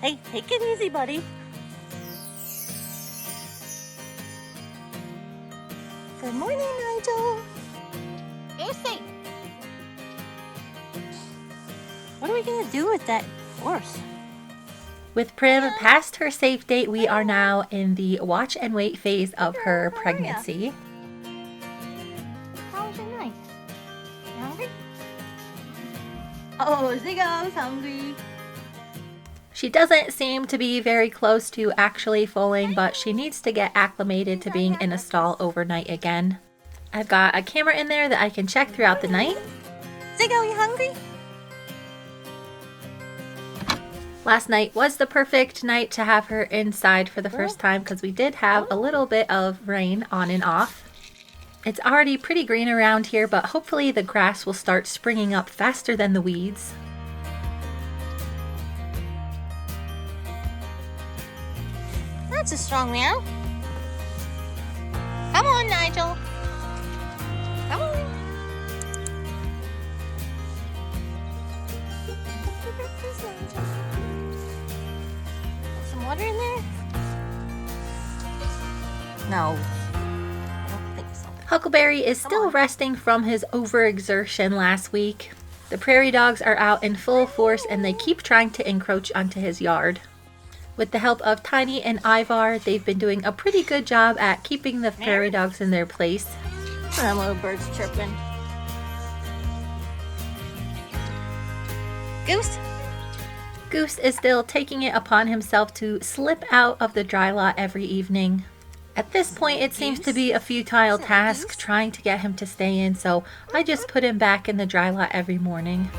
Hey, take it easy, buddy. Good morning, Nigel. Goosey. What are we gonna do with that horse? With Prim past her safe date, we are now in the watch and wait phase of her pregnancy. How was your night? You hungry? Oh, Ziggo's hungry. She doesn't seem to be very close to actually foaling, but she needs to get acclimated to being in a stall overnight again. I've got a camera in there that I can check throughout the night. Ziggo, you hungry? Last night was the perfect night to have her inside for the first time because we did have a little bit of rain on and off. It's already pretty green around here, but hopefully the grass will start springing up faster than the weeds. That's a strong meow. Come on, Nigel. Come on. Some water in there? No. I don't think so. Huckleberry is still resting from his overexertion last week. The prairie dogs are out in full force and they keep trying to encroach onto his yard. With the help of Tiny and Ivar, they've been doing a pretty good job at keeping the prairie dogs in their place. That little bird's chirping. Goose? Goose is still taking it upon himself to slip out of the dry lot every evening. At this point, it seems to be a futile task trying to get him to stay in, so I just put him back in the dry lot every morning.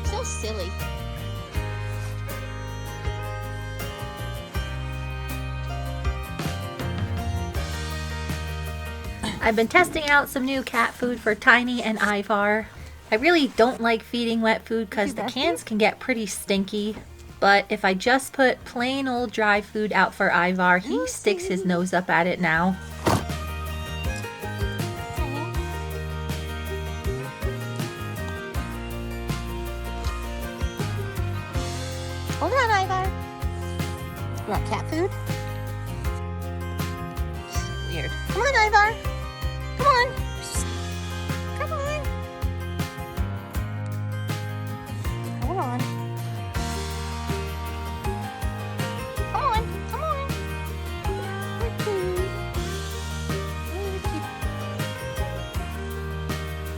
So silly. I've been testing out some new cat food for Tiny and Ivar. I really don't like feeding wet food because the cans can get pretty stinky. But if I just put plain old dry food out for Ivar, he sticks his nose up at it now. Hold on, Ivar. You want cat food? Weird. Come on, Ivar. Come on. Come on. Hold on. Come on. Come on.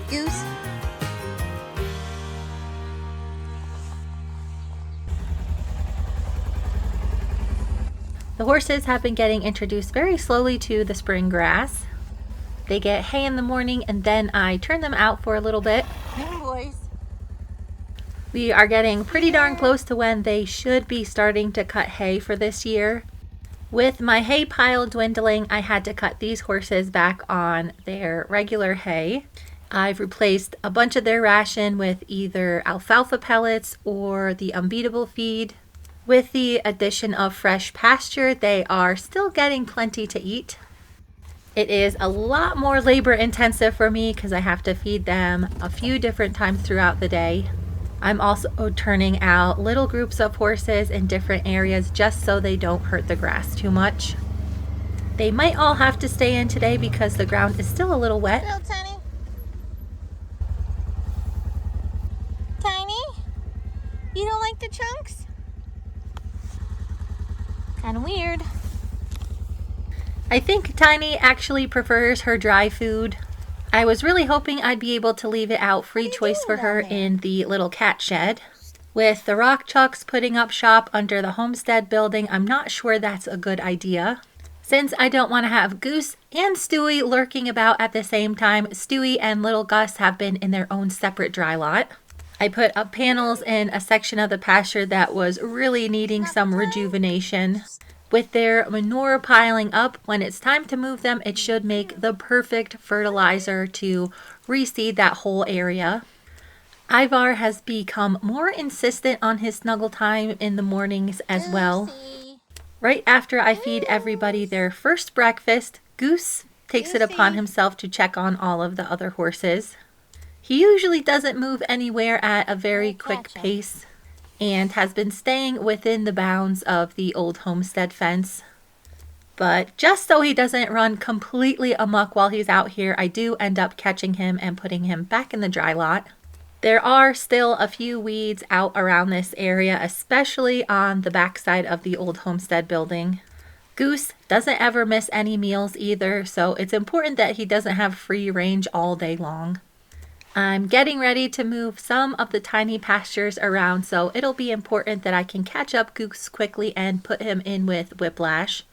Goose. The horses have been getting introduced very slowly to the spring grass. They get hay in the morning and then I turn them out for a little bit. Hey, boys. We are getting pretty darn close to when they should be starting to cut hay for this year. With my hay pile dwindling, I had to cut these horses back on their regular hay. I've replaced a bunch of their ration with either alfalfa pellets or the unbeatable feed. With the addition of fresh pasture, they are still getting plenty to eat. It is a lot more labor intensive for me because I have to feed them a few different times throughout the day. I'm also turning out little groups of horses in different areas just so they don't hurt the grass too much. They might all have to stay in today because the ground is still a little wet. Little Tiny. Tiny? You don't like the chunks? Kind of weird. I think Tiny actually prefers her dry food. I was really hoping I'd be able to leave it out free choice for her in the little cat shed. With the rock chucks putting up shop under the homestead building, I'm not sure that's a good idea. Since I don't want to have Goose and Stewie lurking about at the same time, Stewie and little Gus have been in their own separate dry lot. I put up panels in a section of the pasture that was really needing some rejuvenation. With their manure piling up, when it's time to move them, it should make the perfect fertilizer to reseed that whole area. Ivar has become more insistent on his snuggle time in the mornings as well. Right after I feed everybody their first breakfast, Goose takes it upon himself to check on all of the other horses. He usually doesn't move anywhere at a very quick pace and has been staying within the bounds of the old homestead fence. But just so he doesn't run completely amok while he's out here, I do end up catching him and putting him back in the dry lot. There are still a few weeds out around this area, especially on the backside of the old homestead building. Goose doesn't ever miss any meals either, so it's important that he doesn't have free range all day long. I'm getting ready to move some of the tiny pastures around, so it'll be important that I can catch up Goose quickly and put him in with Whiplash.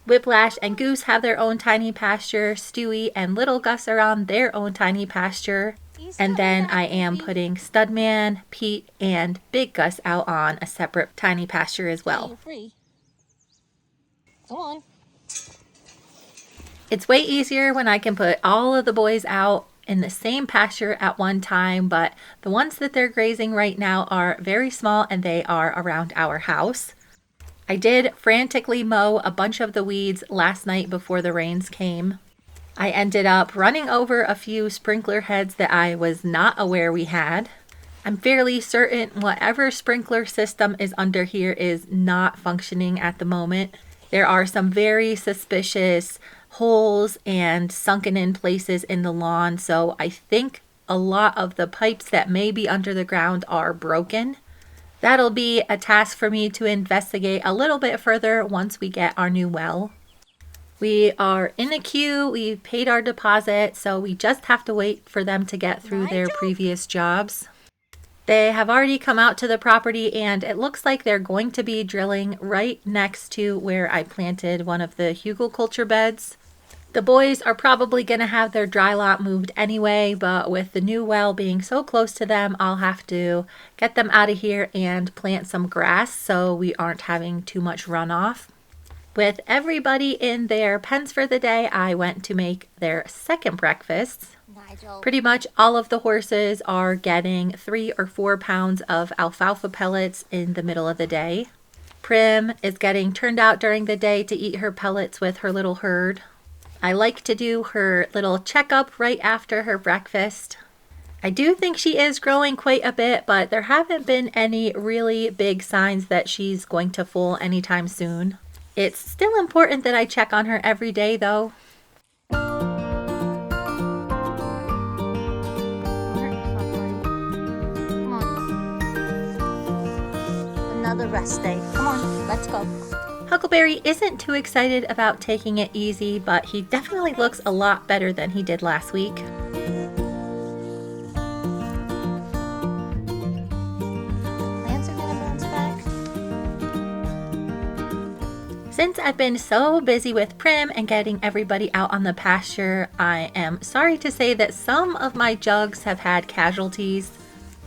Whiplash and Goose have their own tiny pasture. Stewie and Little Gus are on their own tiny pasture. And then I am putting Studman, Pete, and Big Gus out on a separate tiny pasture as well. You're free. Come on. It's way easier when I can put all of the boys out in the same pasture at one time, but the ones that they're grazing right now are very small and they are around our house. I did frantically mow a bunch of the weeds last night before the rains came. I ended up running over a few sprinkler heads that I was not aware we had. I'm fairly certain whatever sprinkler system is under here is not functioning at the moment. There are some very suspicious holes and sunken in places in the lawn, so I think a lot of the pipes that may be under the ground are broken. That'll be a task for me to investigate a little bit further once we get our new well. We are in a queue, we've paid our deposit, so we just have to wait for them to get through their previous jobs. They have already come out to the property and it looks like they're going to be drilling right next to where I planted one of the hugelkultur beds. The boys are probably going to have their dry lot moved anyway, but with the new well being so close to them, I'll have to get them out of here and plant some grass so we aren't having too much runoff. With everybody in their pens for the day, I went to make their second breakfasts. Nigel. Pretty much all of the horses are getting 3 or 4 pounds of alfalfa pellets in the middle of the day. Prim is getting turned out during the day to eat her pellets with her little herd. I like to do her little checkup right after her breakfast. I do think she is growing quite a bit, but there haven't been any really big signs that she's going to foal anytime soon. It's still important that I check on her every day though. Come on. Another rest day. Come on, let's go. Huckleberry isn't too excited about taking it easy, but he definitely looks a lot better than he did last week. Plants are gonna bounce back. Since I've been so busy with Prim and getting everybody out on the pasture, I am sorry to say that some of my jugs have had casualties.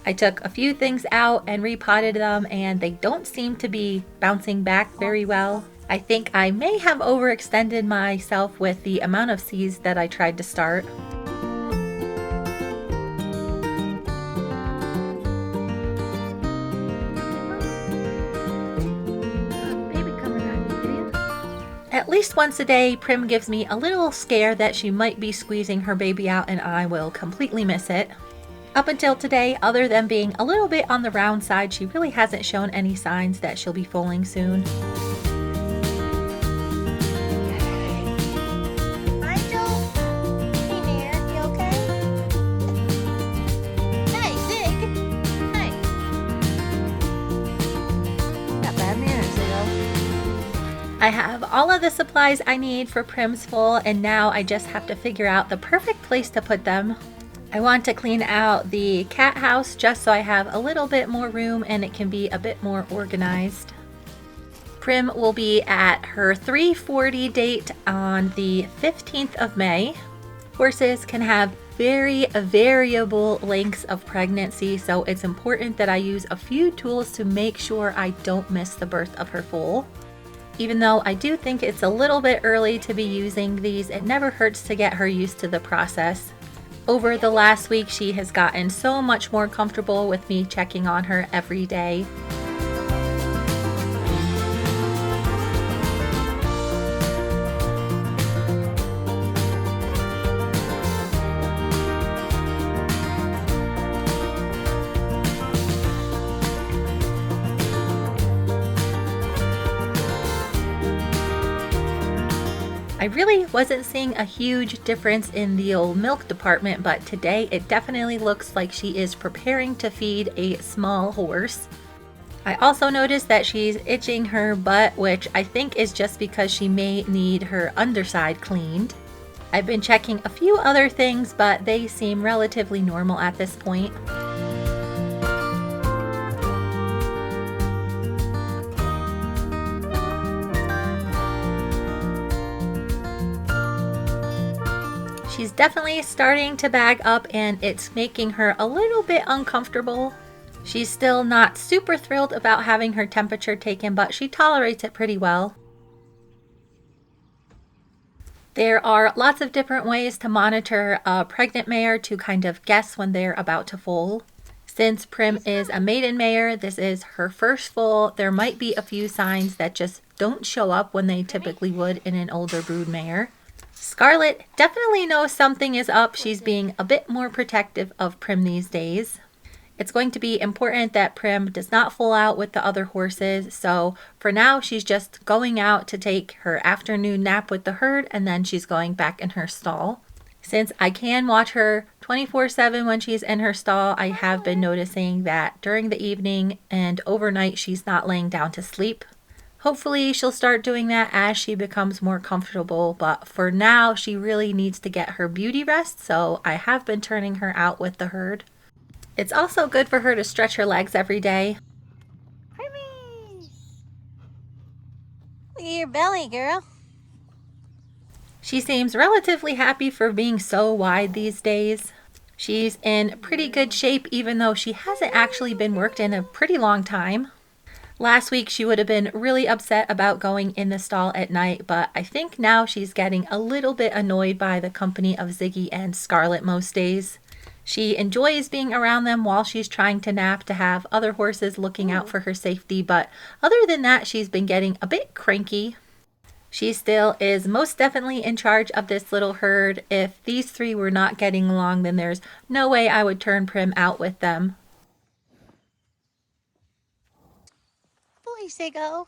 I took a few things out and repotted them and they don't seem to be bouncing back very well. I think I may have overextended myself with the amount of seeds that I tried to start. At least once a day, Prim gives me a little scare that she might be squeezing her baby out and I will completely miss it. Up until today, other than being a little bit on the round side, she really hasn't shown any signs that she'll be foaling soon. Nigel? Hey there, you okay? Hey, Zig! Hey. Got bad manners, Ziggo. I have all of the supplies I need for Prim's foal and now I just have to figure out the perfect place to put them. I want to clean out the cat house just so I have a little bit more room and it can be a bit more organized. Prim will be at her 340 date on the 15th of May. Horses can have very variable lengths of pregnancy, so it's important that I use a few tools to make sure I don't miss the birth of her foal. Even though I do think it's a little bit early to be using these, it never hurts to get her used to the process. Over the last week, she has gotten so much more comfortable with me checking on her every day. I really wasn't seeing a huge difference in the old milk department, but today it definitely looks like she is preparing to feed a small horse. I also noticed that she's itching her butt, which I think is just because she may need her underside cleaned. I've been checking a few other things, but they seem relatively normal at this point. She's definitely starting to bag up and it's making her a little bit uncomfortable. She's still not super thrilled about having her temperature taken, but she tolerates it pretty well. There are lots of different ways to monitor a pregnant mare to kind of guess when they're about to foal. Since Prim is a maiden mare, this is her first foal, there might be a few signs that just don't show up when they typically would in an older brood mare. Scarlett definitely knows something is up. She's being a bit more protective of Prim these days. It's going to be important that Prim does not foal out with the other horses, so for now she's just going out to take her afternoon nap with the herd and then she's going back in her stall. Since I can watch her 24/7 when she's in her stall, I have been noticing that during the evening and overnight she's not laying down to sleep. Hopefully she'll start doing that as she becomes more comfortable, but for now she really needs to get her beauty rest, so I have been turning her out with the herd. It's also good for her to stretch her legs every day. Primmy! Look at your belly, girl. She seems relatively happy for being so wide these days. She's in pretty good shape even though she hasn't actually been worked in a pretty long time. Last week she would have been really upset about going in the stall at night, but I think now she's getting a little bit annoyed by the company of Ziggy and Scarlett most days. She enjoys being around them while she's trying to nap to have other horses looking out for her safety, but other than that she's been getting a bit cranky. She still is most definitely in charge of this little herd. If these three were not getting along, then there's no way I would turn Prim out with them. Boys, they go.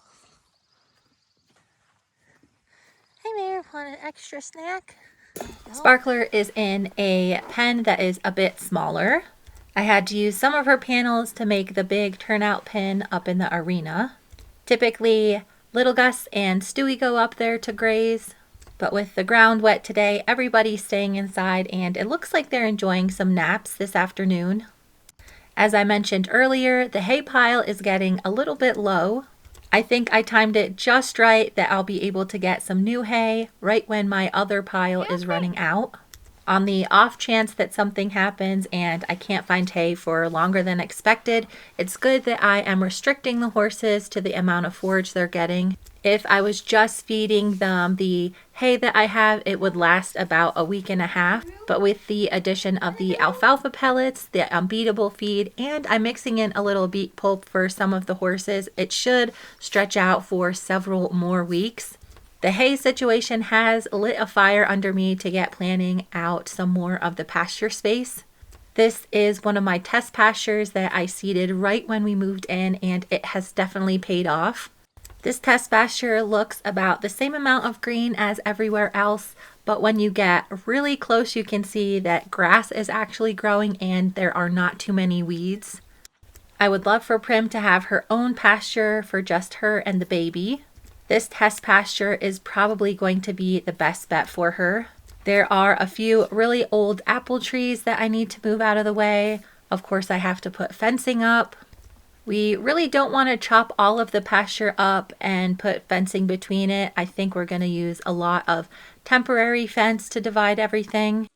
Hey, Mare, want an extra snack? Sparkler is in a pen that is a bit smaller. I had to use some of her panels to make the big turnout pen up in the arena. Typically, Little Gus and Stewie go up there to graze, but with the ground wet today, everybody's staying inside and it looks like they're enjoying some naps this afternoon. As I mentioned earlier, the hay pile is getting a little bit low. I think I timed it just right that I'll be able to get some new hay right when my other pile is running out. On the off chance that something happens and I can't find hay for longer than expected, it's good that I am restricting the horses to the amount of forage they're getting. If I was just feeding them the hay that I have, it would last about a week and a half. But with the addition of the alfalfa pellets, the unbeatable feed, and I'm mixing in a little beet pulp for some of the horses, it should stretch out for several more weeks. The hay situation has lit a fire under me to get planning out some more of the pasture space. This is one of my test pastures that I seeded right when we moved in, and it has definitely paid off. This test pasture looks about the same amount of green as everywhere else, but when you get really close you can see that grass is actually growing and there are not too many weeds. I would love for Prim to have her own pasture for just her and the baby. This test pasture is probably going to be the best bet for her. There are a few really old apple trees that I need to move out of the way. Of course, I have to put fencing up. We really don't want to chop all of the pasture up and put fencing between it. I think we're going to use a lot of temporary fence to divide everything.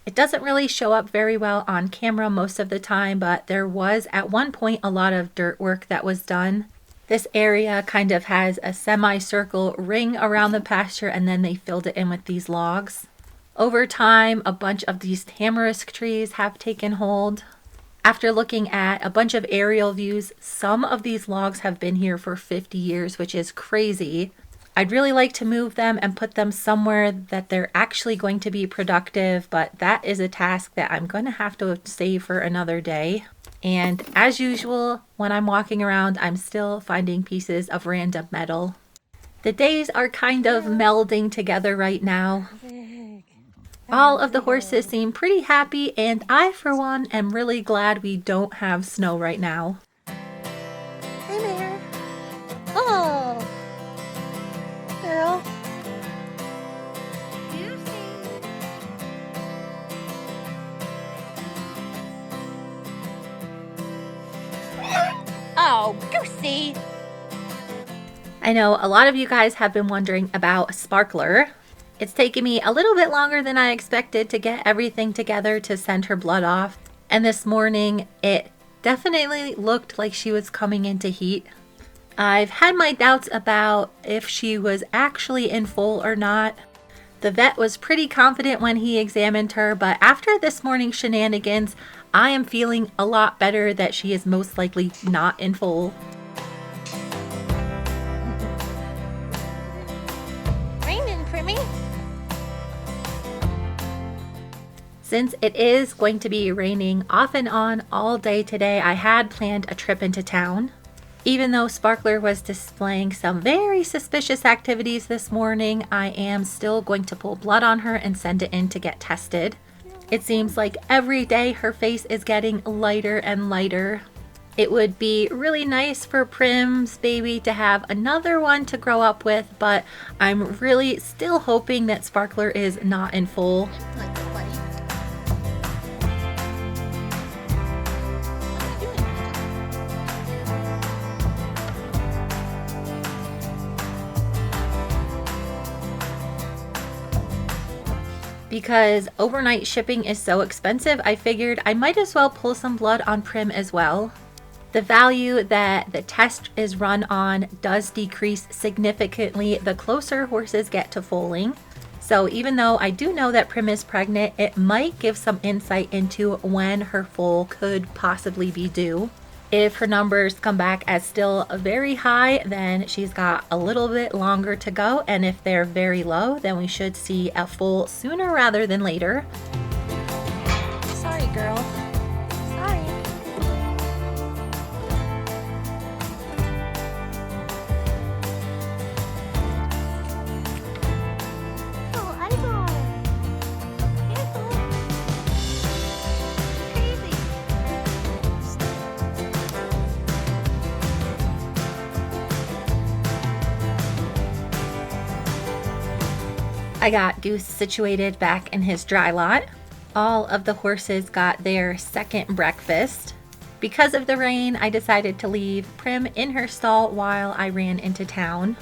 It doesn't really show up very well on camera most of the time, but there was at one point a lot of dirt work that was done. This area kind of has a semicircle ring around the pasture and then they filled it in with these logs. Over time, a bunch of these tamarisk trees have taken hold. After looking at a bunch of aerial views, some of these logs have been here for 50 years, which is crazy. I'd really like to move them and put them somewhere that they're actually going to be productive, but that is a task that I'm going to have to save for another day. And as usual, when I'm walking around, I'm still finding pieces of random metal. The days are kind of melding together right now. All of the horses seem pretty happy, and I, for one, am really glad we don't have snow right now. Hey there. Oh, girl. Oh, Goosey. I know a lot of you guys have been wondering about Sparkler. It's taken me a little bit longer than I expected to get everything together to send her blood off. And this morning, it definitely looked like she was coming into heat. I've had my doubts about if she was actually in foal or not. The vet was pretty confident when he examined her, but after this morning's shenanigans, I am feeling a lot better that she is most likely not in foal. Raining, Primmy. Since it is going to be raining off and on all day today, I had planned a trip into town. Even though Sparkler was displaying some very suspicious activities this morning, I am still going to pull blood on her and send it in to get tested. It seems like every day her face is getting lighter and lighter. It would be really nice for Prim's baby to have another one to grow up with, but I'm really still hoping that Sparkler is not in foal. Like the buddy. Because overnight shipping is so expensive, I figured I might as well pull some blood on Prim as well. The value that the test is run on does decrease significantly the closer horses get to foaling. So even though I do know that Prim is pregnant, it might give some insight into when her foal could possibly be due. If her numbers come back as still very high, then she's got a little bit longer to go. And if they're very low, then we should see a foal sooner rather than later. Sorry, girl. Sorry. Oh, Ivar. Careful. Crazy. I got Goose situated back in his dry lot. All of the horses got their second breakfast. Because of the rain, I decided to leave Prim in her stall while I ran into town.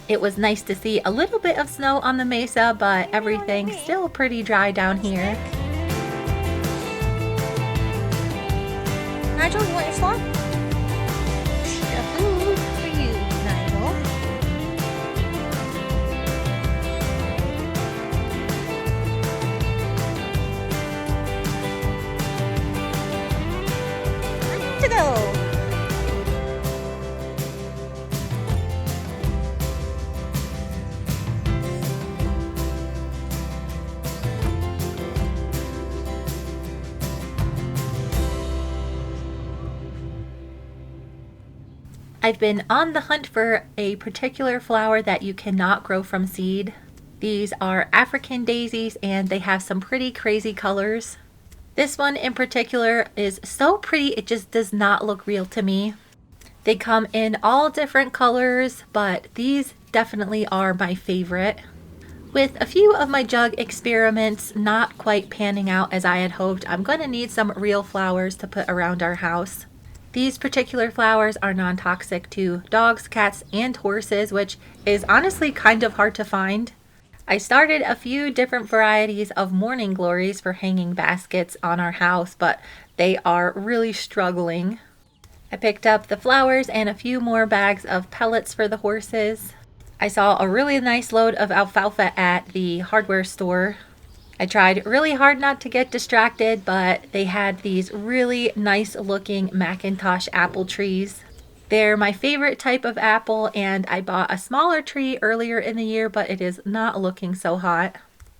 It was nice to see a little bit of snow on the mesa, but everything's still pretty dry down here. Nigel, you want your slot? The food for you, Nigel. Ready to go. I've been on the hunt for a particular flower that you cannot grow from seed. These are African daisies and they have some pretty crazy colors. This one in particular is so pretty it just does not look real to me. They come in all different colors, but these definitely are my favorite. With a few of my jug experiments not quite panning out as I had hoped, I'm going to need some real flowers to put around our house. These particular flowers are non-toxic to dogs, cats, and horses, which is honestly kind of hard to find. I started a few different varieties of morning glories for hanging baskets on our house, but they are really struggling. I picked up the flowers and a few more bags of pellets for the horses. I saw a really nice load of alfalfa at the hardware store. I tried really hard not to get distracted, but they had these really nice looking Macintosh apple trees. They're my favorite type of apple, and I bought a smaller tree earlier in the year, but it is not looking so hot.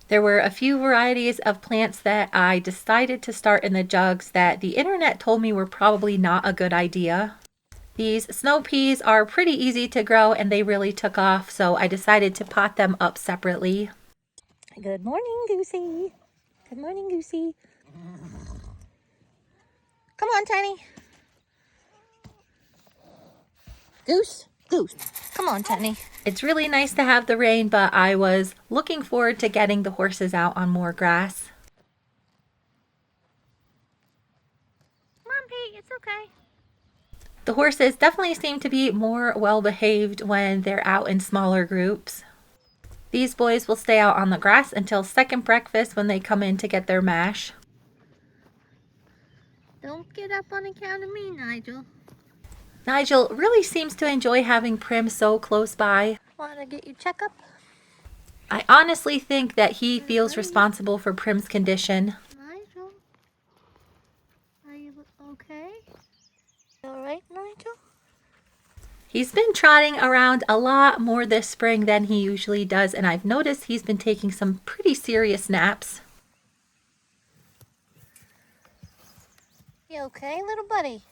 There were a few varieties of plants that I decided to start in the jugs that the internet told me were probably not a good idea. These snow peas are pretty easy to grow and they really took off, so I decided to pot them up separately. Good morning, Goosey. Good morning, Goosey. Come on, Tiny. Goose, Goose. Come on, Tiny. It's really nice to have the rain, but I was looking forward to getting the horses out on more grass. Come on, Pete, it's okay. The horses definitely seem to be more well behaved when they're out in smaller groups. These boys will stay out on the grass until second breakfast when they come in to get their mash. Don't get up on account of me, Nigel. Nigel really seems to enjoy having Prim so close by. Want to get your checkup? I honestly think that he feels responsible for Prim's condition. Nigel, are you okay? All right, Nigel? He's been trotting around a lot more this spring than he usually does, and I've noticed he's been taking some pretty serious naps. You okay, little buddy?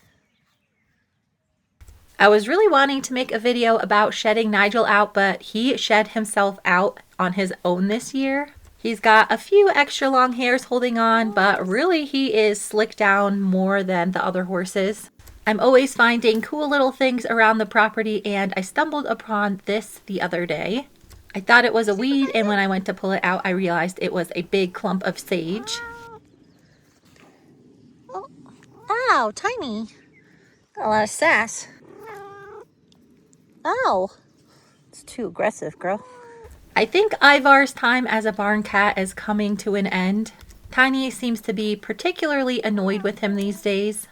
I was really wanting to make a video about shedding Nigel out, but he shed himself out on his own this year. He's got a few extra long hairs holding on, but really he is slicked down more than the other horses. I'm always finding cool little things around the property, and I stumbled upon this the other day. I thought it was a weed, and when I went to pull it out, I realized it was a big clump of sage. Oh, ow, Tiny. Got a lot of sass. Ow. It's too aggressive, girl. I think Ivar's time as a barn cat is coming to an end. Tiny seems to be particularly annoyed with him these days.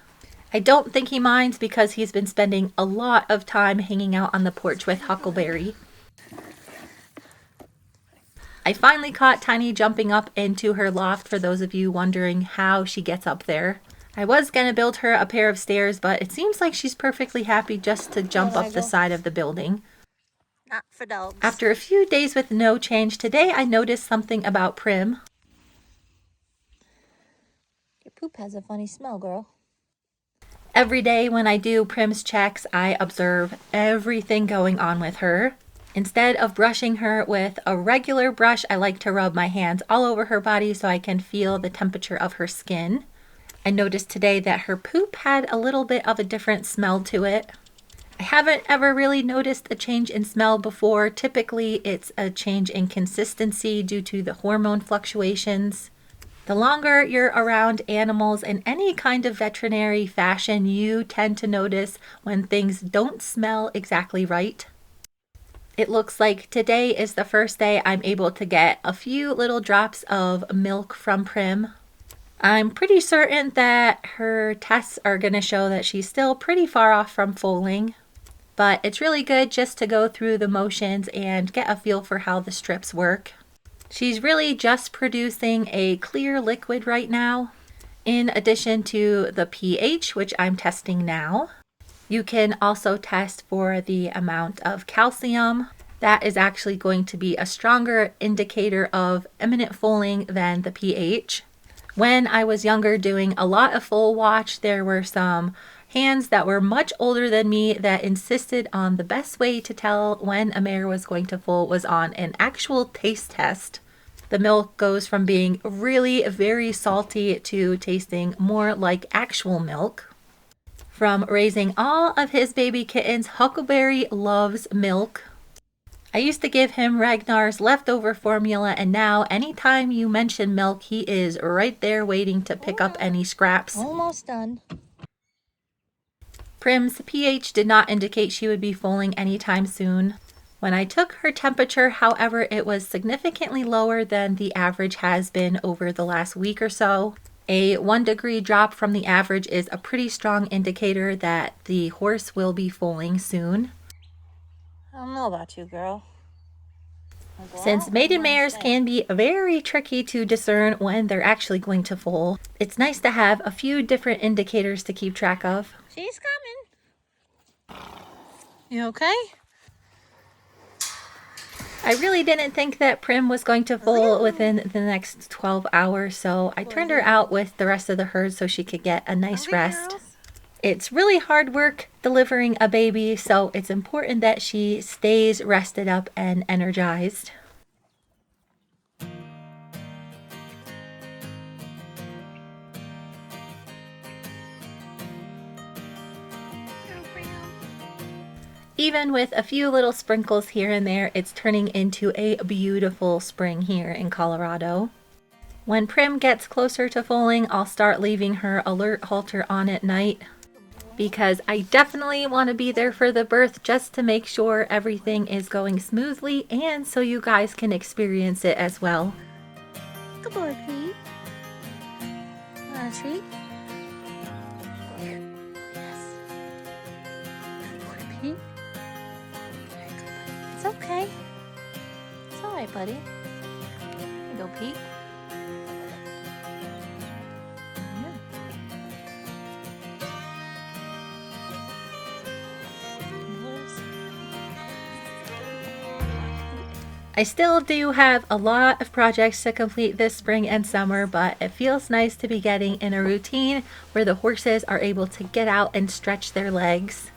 I don't think he minds because he's been spending a lot of time hanging out on the porch with Huckleberry. I finally caught Tiny jumping up into her loft, for those of you wondering how she gets up there. I was going to build her a pair of stairs, but it seems like she's perfectly happy just to jump up the side of the building. Not for dogs. After a few days with no change, today I noticed something about Prim. Your poop has a funny smell, girl. Every day when I do Prim's checks, I observe everything going on with her. Instead of brushing her with a regular brush, I like to rub my hands all over her body so I can feel the temperature of her skin. I noticed today that her poop had a little bit of a different smell to it. I haven't ever really noticed a change in smell before. Typically, it's a change in consistency due to the hormone fluctuations. The longer you're around animals in any kind of veterinary fashion, you tend to notice when things don't smell exactly right. It looks like today is the first day I'm able to get a few little drops of milk from Prim. I'm pretty certain that her tests are going to show that she's still pretty far off from foaling, but it's really good just to go through the motions and get a feel for how the strips work. She's really just producing a clear liquid right now, in addition to the pH, which I'm testing now. You can also test for the amount of calcium. That is actually going to be a stronger indicator of imminent foaling than the pH. When I was younger doing a lot of foal watch, there were some hands that were much older than me that insisted on the best way to tell when a mare was going to foal was on an actual taste test. The milk goes from being really very salty to tasting more like actual milk. From raising all of his baby kittens, Huckleberry loves milk. I used to give him Ragnar's leftover formula, and now anytime you mention milk, he is right there waiting to pick up any scraps. Almost done. Prim's pH did not indicate she would be foaling anytime soon. When I took her temperature, however, it was significantly lower than the average has been over the last week or so. A 1 degree drop from the average is a pretty strong indicator that the horse will be foaling soon. I don't know about you, girl. Since maiden mares can be very tricky to discern when they're actually going to foal, it's nice to have a few different indicators to keep track of. She's coming. You okay? I really didn't think that Prim was going to foal within the next 12 hours, so I turned her out with the rest of the herd so she could get a nice rest. It's really hard work delivering a baby, so it's important that she stays rested up and energized. Even with a few little sprinkles here and there, it's turning into a beautiful spring here in Colorado. When Prim gets closer to foaling, I'll start leaving her alert halter on at night because I definitely want to be there for the birth just to make sure everything is going smoothly and so you guys can experience it as well. Good boy, Pete. Want a treat? Yes. Good boy, Pete. It's okay. It's alright, buddy. Here you go, Pete. I still do have a lot of projects to complete this spring and summer, but it feels nice to be getting in a routine where the horses are able to get out and stretch their legs,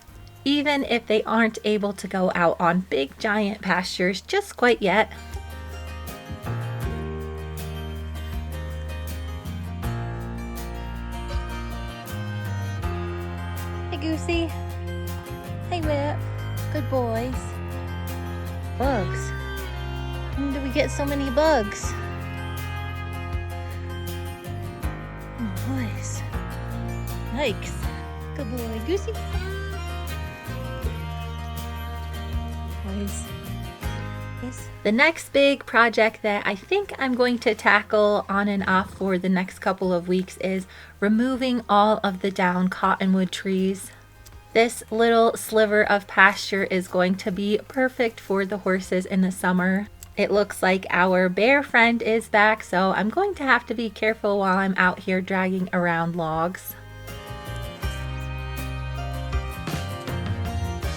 even if they aren't able to go out on big giant pastures just quite yet. Hey, Goosey. Hey, Whip. Good boys. Bugs. When do we get so many bugs? Oh, boys. Yikes. Good boy, Goosey. Boys. Yes. The next big project that I think I'm going to tackle on and off for the next couple of weeks is removing all of the down cottonwood trees. This little sliver of pasture is going to be perfect for the horses in the summer. It looks like our bear friend is back, so I'm going to have to be careful while I'm out here dragging around logs.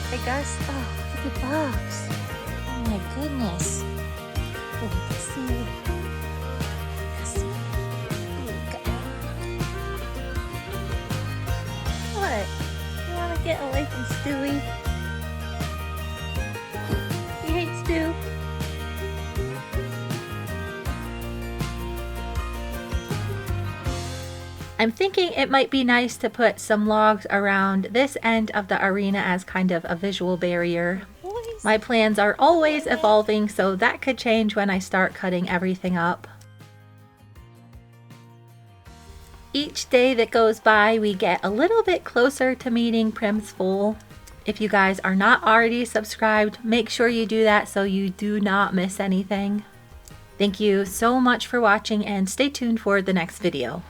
Hey, Gus. Oh, look at bugs. Oh, my goodness. Oh, let's see. Let's see. What? You want to get away from Stewie? You hate Stu? I'm thinking it might be nice to put some logs around this end of the arena as kind of a visual barrier. My plans are always evolving, so that could change when I start cutting everything up. Each day that goes by, we get a little bit closer to meeting Prim's foal. If you guys are not already subscribed, make sure you do that so you do not miss anything. Thank you so much for watching and stay tuned for the next video.